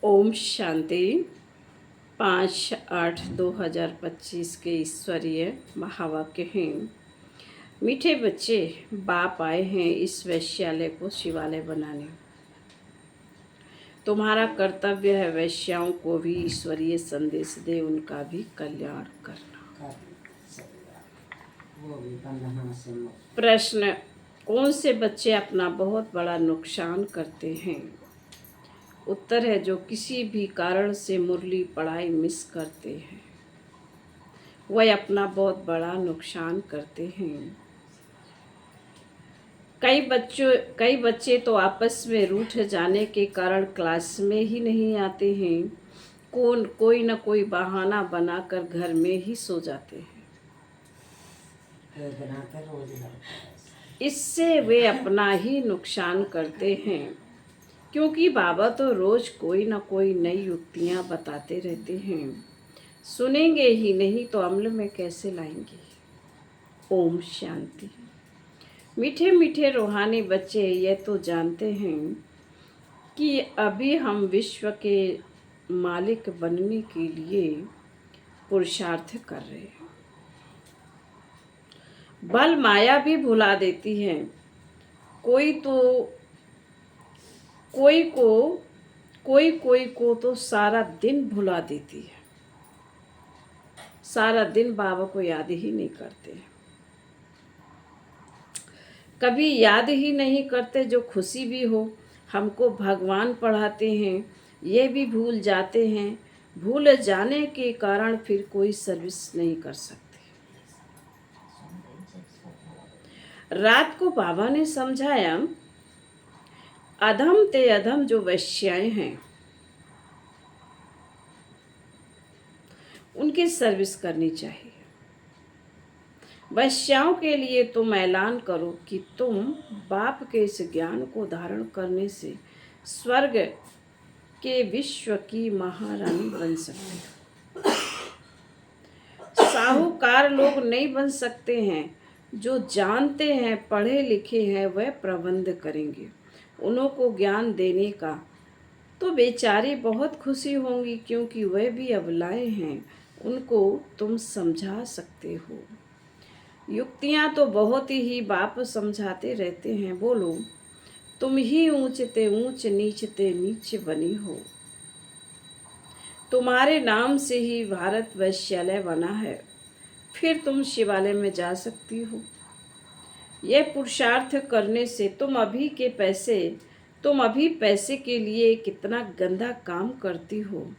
ओम शांति। 5/8/2025 के ईश्वरीय महावाक्य हैं। मीठे बच्चे, बाप आए हैं इस वैश्यालय को शिवालय बनाने। तुम्हारा कर्तव्य है वैश्याओं को भी ईश्वरीय संदेश दे, उनका भी कल्याण करना। प्रश्न: कौन से बच्चे अपना बहुत बड़ा नुकसान करते हैं? उत्तर है जो किसी भी कारण से मुरली पढ़ाई मिस करते हैं, वह अपना बहुत बड़ा नुकसान करते हैं। कई बच्चे तो आपस में रूठ जाने के कारण क्लास में ही नहीं आते हैं। कोई न कोई बहाना बनाकर घर में ही सो जाते हैं। इससे वे अपना ही नुकसान करते हैं, क्योंकि बाबा तो रोज कोई न कोई नई युक्तियां बताते रहते हैं। सुनेंगे ही नहीं तो अमल में कैसे लाएंगे? ओम शांति। मीठे मीठे रूहानी बच्चे ये तो जानते हैं कि अभी हम विश्व के मालिक बनने के लिए पुरुषार्थ कर रहे हैं। बल माया भी भुला देती है। कोई को तो सारा दिन भुला देती है। सारा दिन बाबा को याद ही नहीं करते, कभी याद ही नहीं करते। जो खुशी भी हो, हमको भगवान पढ़ाते हैं, ये भी भूल जाते हैं। भूल जाने के कारण फिर कोई सर्विस नहीं कर सकते। रात को बाबा ने समझाया, अधम ते अधम जो वैश्याएं हैं उनकी सर्विस करनी चाहिए। वैश्याओं के लिए तुम ऐलान करो कि तुम बाप के इस ज्ञान को धारण करने से स्वर्ग के विश्व की महारानी बन सकते हो। साहूकार लोग नहीं बन सकते हैं। जो जानते हैं, पढ़े लिखे हैं, वह प्रबंध करेंगे। उन्हों को ज्ञान देने का तो बेचारी बहुत खुशी होंगी, क्योंकि वह भी अबलाएं हैं। उनको तुम समझा सकते हो। युक्तियां तो बहुत ही बाप समझाते रहते हैं। बोलो, तुम ही ऊंचते ऊंच, नीचते नीच बनी हो। तुम्हारे नाम से ही भारत वैश्यालय बना है, फिर तुम शिवालय में जा सकती हो। यह पुरुषार्थ करने से तुम अभी पैसे के लिए कितना गंदा काम करती हो,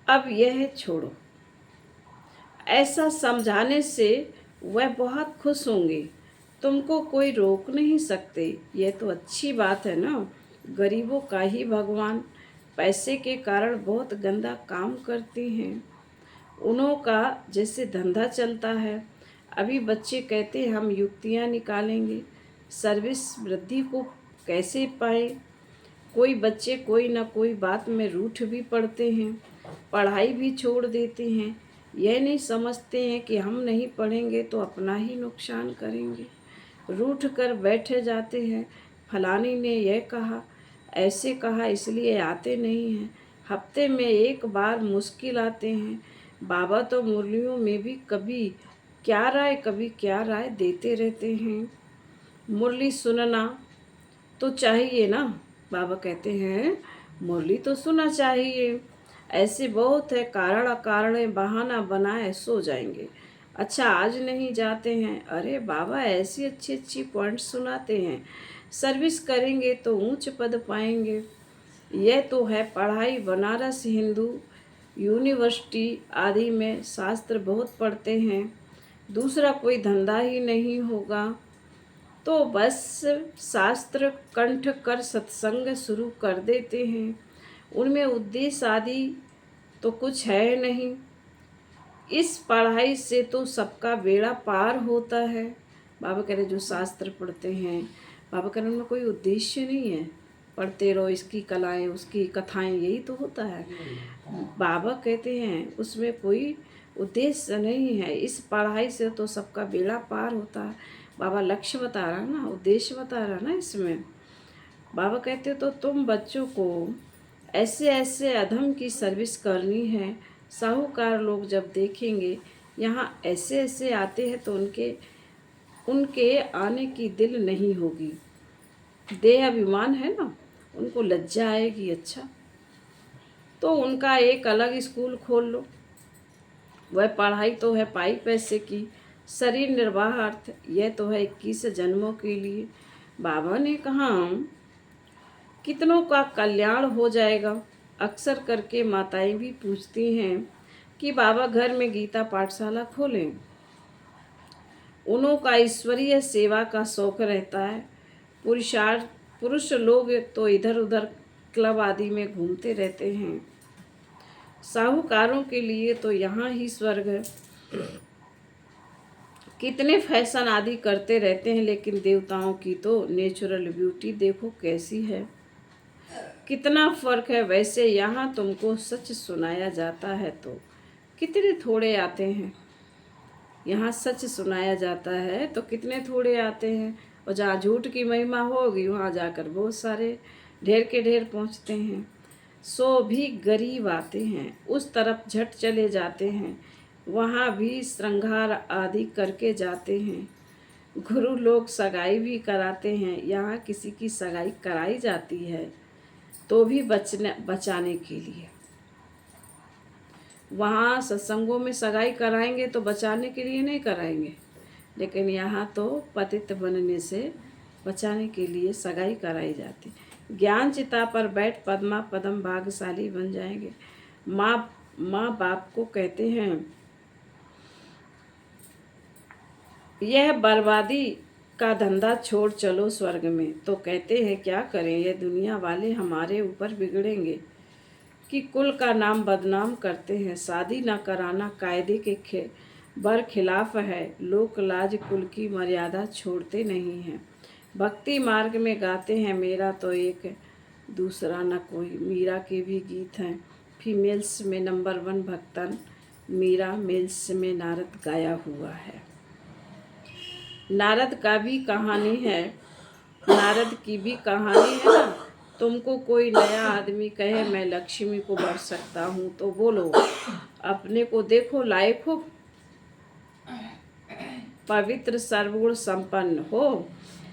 अब यह छोड़ो। ऐसा समझाने से वह बहुत खुश होंगे। तुमको कोई रोक नहीं सकते। यह तो अच्छी बात है ना। गरीबों का ही भगवान पैसे के कारण बहुत गंदा काम करते हैं। उन्हों का जैसे धंधा चलता है। अभी बच्चे कहते हैं हम युक्तियाँ निकालेंगे, सर्विस वृद्धि को कैसे पाए। कोई बच्चे कोई ना कोई बात में रूठ भी पड़ते हैं, पढ़ाई भी छोड़ देते हैं। यह नहीं समझते हैं कि हम नहीं पढ़ेंगे तो अपना ही नुकसान करेंगे। रूठ कर बैठे जाते हैं। फलानी ने यह कहा, ऐसे कहा, इसलिए आते नहीं हैं। हफ्ते में एक बार मुश्किल आते हैं। बाबा तो मुरलियों में भी कभी क्या राय देते रहते हैं। मुरली सुनना तो चाहिए ना। बाबा कहते हैं मुरली तो सुनना चाहिए। ऐसे बहुत है, कारण अकारण बहाना बनाए सो जाएंगे। अच्छा आज नहीं जाते हैं, अरे बाबा ऐसी अच्छी अच्छी पॉइंट सुनाते हैं, सर्विस करेंगे तो ऊंच पद पाएंगे। यह तो है पढ़ाई। बनारस हिंदू यूनिवर्सिटी आदि में शास्त्र बहुत पढ़ते हैं, दूसरा कोई धंधा ही नहीं होगा तो बस शास्त्र कंठ कर सत्संग शुरू कर देते हैं। उनमें उद्देश्य आदि तो कुछ है नहीं। इस पढ़ाई से तो सबका बेड़ा पार होता है। बाबा कह रहे जो शास्त्र पढ़ते हैं, बाबा कह रहे उनमें कोई उद्देश्य नहीं है। पढ़ते रहो, इसकी कलाएं उसकी कथाएं, यही तो होता है। बाबा कहते हैं उसमें कोई उद्देश्य नहीं है। इस पढ़ाई से तो सबका बेड़ा पार होता है। बाबा लक्ष्य बता रहा ना, उद्देश्य बता रहा ना इसमें। बाबा कहते तो तुम बच्चों को ऐसे ऐसे अधम की सर्विस करनी है। साहूकार लोग जब देखेंगे यहाँ ऐसे ऐसे आते हैं तो उनके उनके आने की दिल नहीं होगी। देह अभिमान है ना, उनको लज्जा आएगी। अच्छा, तो उनका एक अलग स्कूल खोल लो। वह पढ़ाई तो है पाई पैसे की, शरीर निर्वाहार्थ यह तो है 21 जन्मों के लिए। बाबा ने कहा कितनों का कल्याण हो जाएगा। अक्सर करके माताएं भी पूछती हैं कि बाबा घर में गीता पाठशाला खोलें। उन्हों का ईश्वरीय सेवा का शौक रहता है। पुरुषार्थ पुरुष लोग तो इधर उधर क्लब आदि में घूमते रहते हैं। साहूकारों के लिए तो यहाँ ही स्वर्ग है। कितने फैशन आदि करते रहते हैं, लेकिन देवताओं की तो नेचुरल ब्यूटी देखो कैसी है। कितना फर्क है। वैसे यहाँ तुमको सच सुनाया जाता है तो कितने थोड़े आते हैं। यहाँ सच सुनाया जाता है तो कितने थोड़े आते हैं, और जहाँ झूठ की महिमा होगी वहाँ जाकर बहुत सारे ढेर के ढेर पहुँचते हैं। सो भी गरीब आते हैं, उस तरफ झट चले जाते हैं, वहाँ भी श्रृंगार आदि करके जाते हैं। गुरु लोग सगाई भी कराते हैं। यहाँ किसी की सगाई कराई जाती है तो भी बचाने के लिए। वहाँ सत्संगों में सगाई कराएंगे तो बचाने के लिए नहीं कराएंगे, लेकिन यहाँ तो पतित बनने से बचाने के लिए सगाई कराई जाती। ज्ञान चिता पर बैठ पद्मा पदम भाग्यशाली बन जाएंगे। माँ बाप को कहते हैं यह बर्बादी का धंधा छोड़ चलो स्वर्ग में, तो कहते हैं क्या करें, ये दुनिया वाले हमारे ऊपर बिगड़ेंगे कि कुल का नाम बदनाम करते हैं। शादी न कराना कायदे के बरखिलाफ है। लोक लाज कुल की मर्यादा छोड़ते नहीं हैं। भक्ति मार्ग में गाते हैं मेरा तो एक दूसरा न कोई। मीरा के भी गीत हैं। फीमेल्स में नंबर 1 भक्तन मीरा, मेल्स में नारद गाया हुआ है। नारद का भी कहानी है, नारद की भी कहानी है ना। तुमको कोई नया आदमी कहे मैं लक्ष्मी को बर सकता हूँ तो बोलो अपने को देखो लायक हो, पवित्र सर्वगुण संपन्न हो।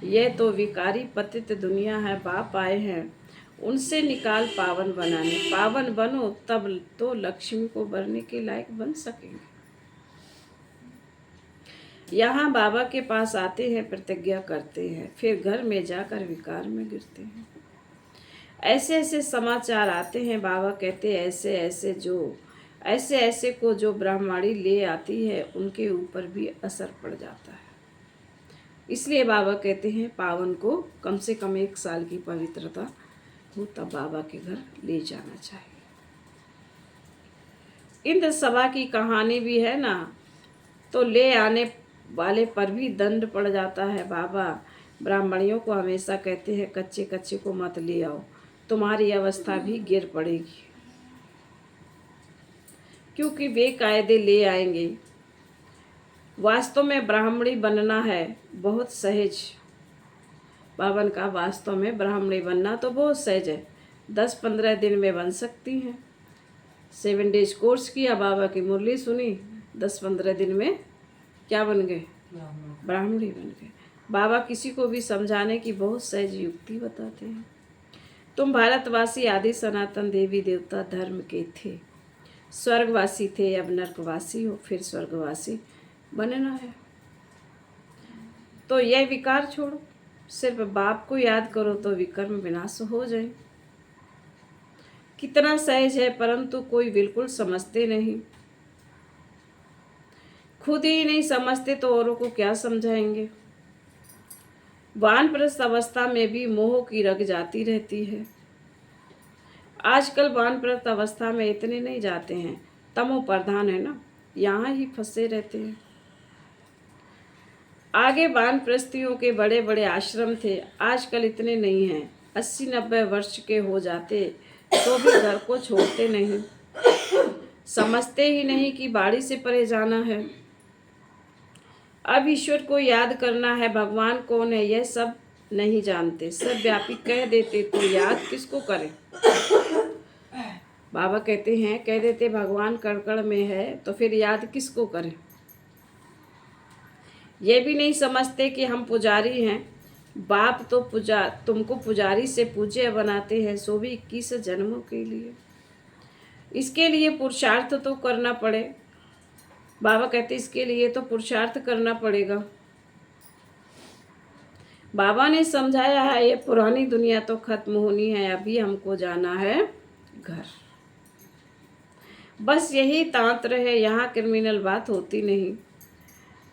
यह तो विकारी पतित दुनिया है। बाप आए हैं उनसे निकाल पावन बनाने। पावन बनो तब तो लक्ष्मी को बरने के लायक बन सकेंगे। यहाँ बाबा के पास आते हैं, प्रतिज्ञा करते हैं, फिर घर में जाकर विकार में गिरते हैं। ऐसे ऐसे समाचार आते हैं। बाबा कहते हैं ऐसे ऐसे को जो ब्राह्मणी ले आती है उनके ऊपर भी असर पड़ जाता है। इसलिए बाबा कहते हैं पावन को कम से कम 1 साल की पवित्रता हो तब बाबा के घर ले जाना चाहिए। इंद्र सभा की कहानी भी है ना, तो ले आने वाले पर भी दंड पड़ जाता है। बाबा ब्राह्मणियों को हमेशा कहते हैं कच्चे कच्चे को मत ले आओ, तुम्हारी अवस्था भी गिर पड़ेगी, क्योंकि बेकायदे ले आएंगे। वास्तव में ब्राह्मणी बनना है बहुत सहज। बावन का वास्तव में ब्राह्मणी बनना तो बहुत सहज है। 10-15 दिन में बन सकती हैं। 7 डेज कोर्स किया, बाबा की मुरली सुनी, 10-15 दिन में क्या बन गए, ब्राह्मणी बन गए। बाबा किसी को भी समझाने की बहुत सहज युक्ति बताते हैं। तुम भारतवासी आदि सनातन देवी देवता धर्म के थे, स्वर्गवासी थे, अब नरकवासी हो, फिर स्वर्गवासी बनना है। तो यह विकार छोड़ो, सिर्फ बाप को याद करो तो विकर्म विनाश हो जाए। कितना सहज है, परंतु कोई बिल्कुल समझते नहीं। खुद ही नहीं समझते तो औरों को क्या समझाएंगे। वानप्रस्थ अवस्था में भी मोह की रग जाती रहती है। आजकल वानप्रस्थ अवस्था में इतने नहीं जाते हैं, तमो प्रधान है ना, यहाँ ही फंसे रहते हैं। आगे वानप्रस्थियों के बड़े बड़े आश्रम थे, आजकल इतने नहीं हैं। 80-90 वर्ष के हो जाते तो भी घर को छोड़ते नहीं, समझते ही नहीं कि बाड़ी से परे जाना है। अब ईश्वर को याद करना है, भगवान कौन है यह सब नहीं जानते, सब व्यापी कह देते तो याद किसको करें। बाबा कहते हैं, कह देते भगवान कण-कण में है तो फिर याद किसको करें। ये भी नहीं समझते कि हम पुजारी हैं। बाप तो तुमको पुजारी से पूज्य बनाते हैं, सो भी 21 जन्मों के लिए। इसके लिए पुरुषार्थ तो करना पड़े। बाबा कहते इसके लिए तो पुरुषार्थ करना पड़ेगा। बाबा ने समझाया है, ये पुरानी दुनिया तो खत्म होनी है, अभी हमको जाना है घर। बस यही तांत्र है, यहाँ क्रिमिनल बात होती नहीं।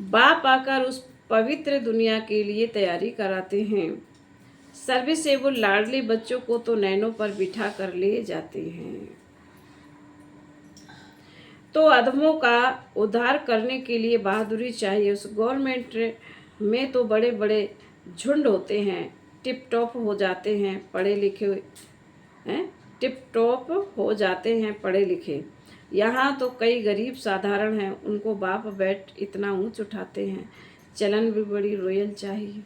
बाप आकर उस पवित्र दुनिया के लिए तैयारी कराते हैं। सर्विसेबल लाडली बच्चों को तो नैनों पर बिठा कर ले जाते हैं। तो अधमों का उद्धार करने के लिए बहादुरी चाहिए। उस गवर्नमेंट में तो बड़े बड़े झुंड होते हैं, टिप टॉप हो जाते हैं पढ़े लिखे हैं, टिप टॉप हो जाते हैं पढ़े लिखे। यहाँ तो कई गरीब साधारण हैं, उनको बाप बैठ इतना ऊंच उठाते हैं। चलन भी बड़ी रॉयल चाहिए।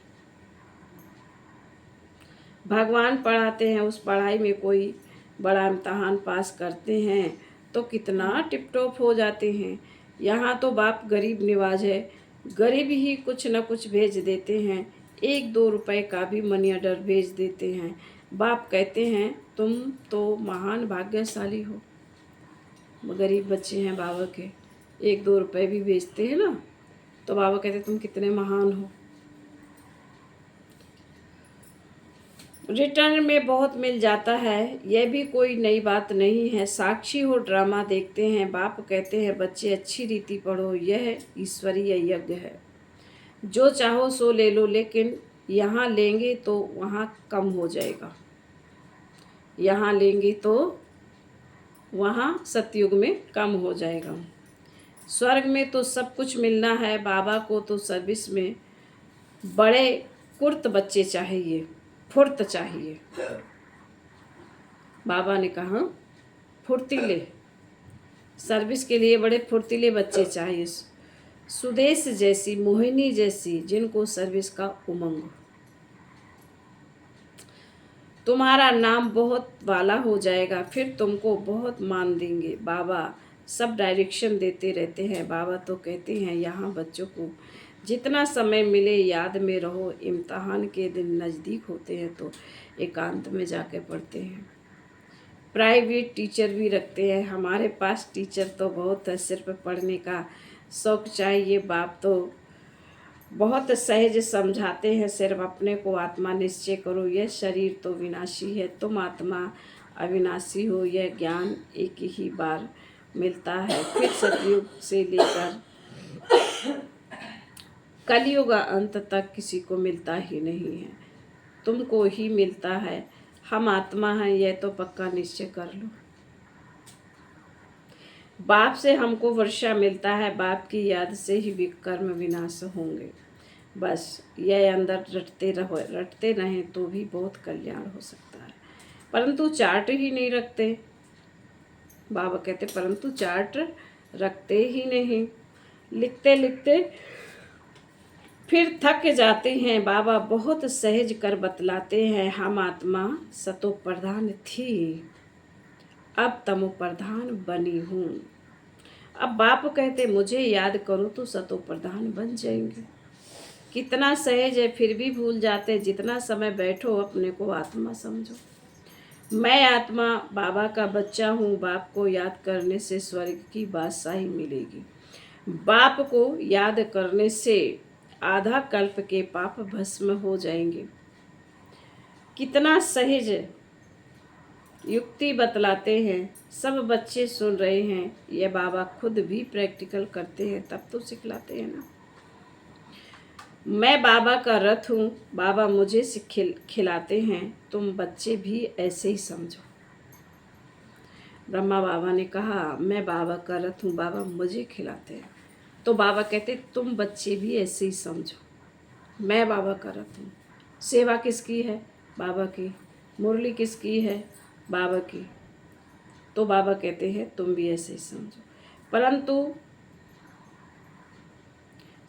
भगवान पढ़ाते हैं, उस पढ़ाई में कोई बड़ा इम्तहान पास करते हैं तो कितना टिप टॉप हो जाते हैं। यहाँ तो बाप गरीब निवाज है, गरीब ही कुछ न कुछ भेज देते हैं, 1-2 रुपए का भी मनी ऑर्डर भेज देते हैं। बाप कहते हैं तुम तो महान भाग्यशाली हो। गरीब बच्चे हैं बाबा के, 1-2 रुपए भी भेजते हैं ना, तो बाबा कहते तुम कितने महान हो। रिटर्न में बहुत मिल जाता है, यह भी कोई नई बात नहीं है। साक्षी हो ड्रामा देखते हैं। बाप कहते हैं बच्चे अच्छी रीति पढ़ो, यह ईश्वरीय यज्ञ है। जो चाहो सो ले लो, लेकिन यहाँ लेंगे तो वहाँ कम हो जाएगा। यहाँ लेंगे तो वहाँ सतयुग में कम हो जाएगा। स्वर्ग में तो सब कुछ मिलना है, बाबा को तो सर्विस में बड़े कुर्त बच्चे चाहिए, फुर्त चाहिए। बाबा ने कहा फुर्तीले, सर्विस के लिए बड़े फुर्तीले बच्चे चाहिए, सुदेश जैसी, मोहिनी जैसी, जिनको सर्विस का उमंग हो। तुम्हारा नाम बहुत वाला हो जाएगा, फिर तुमको बहुत मान देंगे। बाबा सब डायरेक्शन देते रहते हैं। बाबा तो कहते हैं यहाँ बच्चों को जितना समय मिले याद में रहो। इम्तहान के दिन नज़दीक होते हैं तो एकांत में जाके पढ़ते हैं। प्राइवेट टीचर भी रखते हैं। हमारे पास टीचर तो बहुत है, सिर्फ पढ़ने का शौक़ चाहिए। बाप तो बहुत सहज समझाते हैं, सिर्फ अपने को आत्मा निश्चय करो, यह शरीर तो विनाशी है, तुम आत्मा अविनाशी हो। यह ज्ञान एक ही बार मिलता है, फिर सतयुग से लेकर कलयुग अंत तक किसी को मिलता ही नहीं है, तुमको ही मिलता है। हम आत्मा हैं, यह तो पक्का निश्चय कर लो। बाप से हमको वर्षा मिलता है, बाप की याद से ही विकर्म विनाश होंगे। बस यह अंदर रटते रहें तो भी बहुत कल्याण हो सकता है। परंतु चार्ट ही नहीं रखते। बाबा कहते परंतु चार्ट रखते ही नहीं, लिखते लिखते फिर थक जाते हैं। बाबा बहुत सहज कर बतलाते हैं, हम आत्मा सतो प्रधान थी, अब तमो प्रधान बनी हूँ। अब बाप कहते मुझे याद करो तो सतो प्रधान बन जाएंगे। कितना सहज है, फिर भी भूल जाते। जितना समय बैठो अपने को आत्मा समझो। मैं आत्मा बाबा का बच्चा हूँ। बाप को याद करने से स्वर्ग की बादशाही मिलेगी। बाप को याद करने से आधा कल्प के पाप भस्म हो जाएंगे। कितना सहज युक्ति बतलाते हैं, सब बच्चे सुन रहे हैं। यह बाबा खुद भी प्रैक्टिकल करते हैं, तब तो सिखलाते हैं ना। मैं बाबा का रथ हूँ, बाबा मुझे खिलाते हैं, तुम बच्चे भी ऐसे ही समझो। ब्रह्मा बाबा ने कहा मैं बाबा का रथ हूँ, बाबा मुझे खिलाते हैं। तो बाबा कहते तुम बच्चे भी ऐसे ही समझो, मैं बाबा का रथ हूँ। सेवा किसकी है? बाबा की। मुरली किसकी है? बाबा की। तो बाबा कहते हैं तुम भी ऐसे ही समझो। परंतु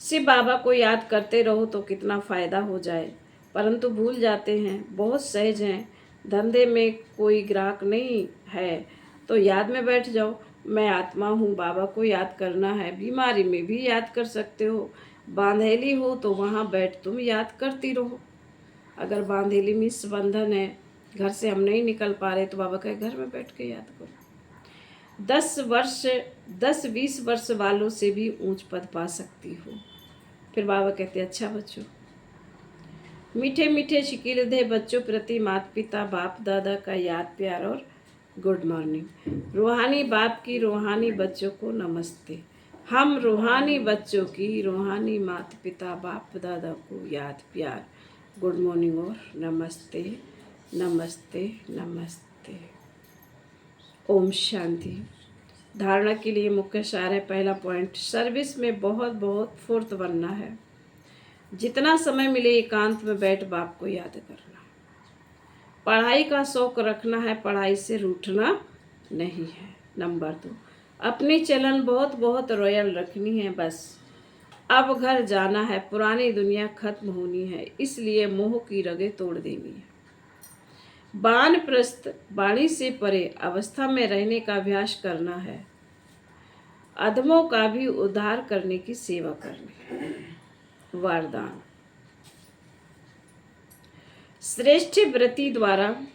सिर्फ बाबा को याद करते रहो तो कितना फ़ायदा हो जाए, परंतु भूल जाते हैं। बहुत सहज हैं, धंधे में कोई ग्राहक नहीं है, तो याद में बैठ जाओ, मैं आत्मा हूँ, बाबा को याद करना है। बीमारी में भी याद कर सकते हो, बांधेली हो तो वहाँ बैठ तुम याद करती रहो। अगर बांधेली मीन्स बंधन है, घर से हम नहीं निकल पा रहे, तो बाबा कहे घर में बैठ के याद करो। 10-20 वर्ष वालों से भी ऊंच पद पा सकती हो। फिर बाबा कहते अच्छा बच्चों, मीठे मीठे शिकीलधे बच्चों प्रति माता पिता बाप दादा का याद प्यार और गुड मॉर्निंग। रूहानी बाप की रूहानी बच्चों को नमस्ते। हम रूहानी बच्चों की रूहानी माता पिता बाप दादा को याद प्यार गुड मॉर्निंग और नमस्ते नमस्ते नमस्ते। ओम शांति। धारणा के लिए मुख्य सार है। पहला पॉइंट, सर्विस में बहुत बहुत फुर्त बनना है। जितना समय मिले एकांत में बैठ बाप को याद करना। पढ़ाई का शौक रखना है, पढ़ाई से रूठना नहीं है। नंबर 2, अपनी चलन बहुत बहुत रॉयल रखनी है। बस अब घर जाना है, पुरानी दुनिया खत्म होनी है, इसलिए मोह की रगें तोड़ देनी है। वानप्रस्थ वाणी से परे अवस्था में रहने का अभ्यास करना है। अधमों का भी उद्धार करने की सेवा करनी है। वरदान, श्रेष्ठ व्रती द्वारा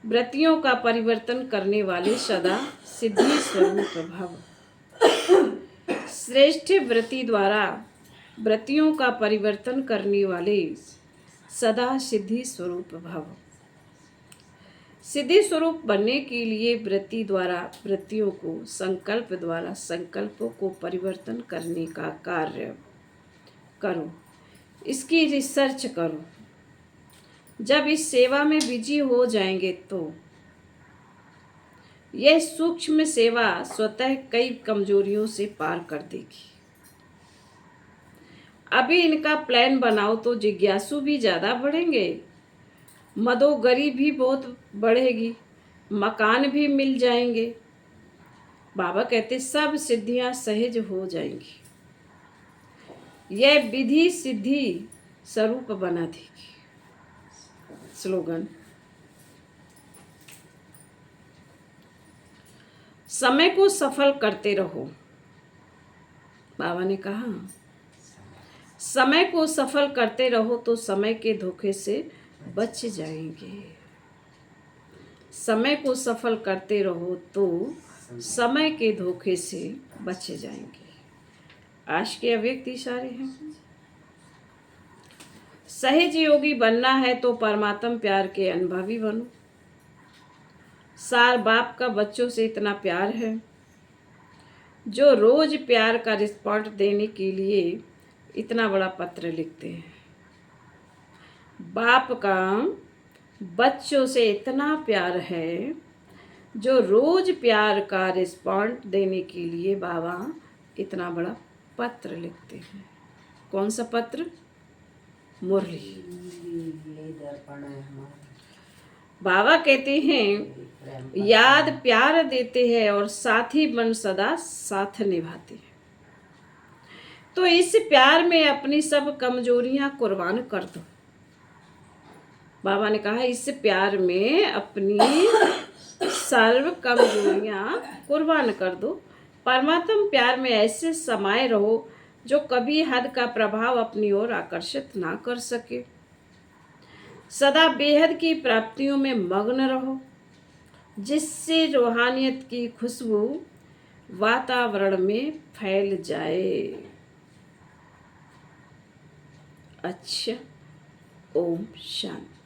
व्रतियों का परिवर्तन करने वाले सदा सिद्धि स्वरूप भव। श्रेष्ठ व्रती द्वारा व्रतियों का परिवर्तन करने वाले सदा सिद्धि स्वरूप भव। सिद्धि स्वरूप बनने के लिए व्रति द्वारा व्रतियों को, संकल्प द्वारा संकल्पों को परिवर्तन करने का कार्य करो। इसकी रिसर्च करो। जब इस सेवा में बिजी हो जाएंगे तो यह सूक्ष्म सेवा स्वतः कई कमजोरियों से पार कर देगी। अभी इनका प्लान बनाओ तो जिज्ञासु भी ज़्यादा बढ़ेंगे, मदोगरी भी बहुत बढ़ेगी, मकान भी मिल जाएंगे। बाबा कहते सब सिद्धियां सहज हो जाएंगी। यह विधि सिद्धि स्वरूप बना देगी। स्लोगन, समय को सफल करते रहो। बाबा ने कहा समय को सफल करते रहो तो समय के धोखे से बच जाएंगे। समय को सफल करते रहो तो समय के धोखे से बच जाएंगे। आज के अव्यक्त इशारे हैं। सहज योगी बनना है तो परमात्म प्यार के अनुभवी बनो। सार बाप का बच्चों से इतना प्यार है, जो रोज प्यार का रिस्पॉन्स देने के लिए इतना बड़ा पत्र लिखते हैं। बाप का बच्चों से इतना प्यार है, जो रोज प्यार का रिस्पॉन्स देने के लिए बाबा इतना बड़ा पत्र लिखते हैं। कौन सा पत्र? मुरली। बाबा कहते हैं याद प्यार देते हैं और साथी बन सदा साथ निभाते हैं। तो इस प्यार में अपनी सब कमजोरियां कुर्बान कर दो। बाबा ने कहा इस प्यार में अपनी सर्व कमजोरियां कुर्बान कर दो। परमात्म प्यार में ऐसे समाये रहो जो कभी हद का प्रभाव अपनी ओर आकर्षित ना कर सके। सदा बेहद की प्राप्तियों में मग्न रहो, जिससे रूहानियत की खुशबू वातावरण में फैल जाए। अच्छा, ओम शांति।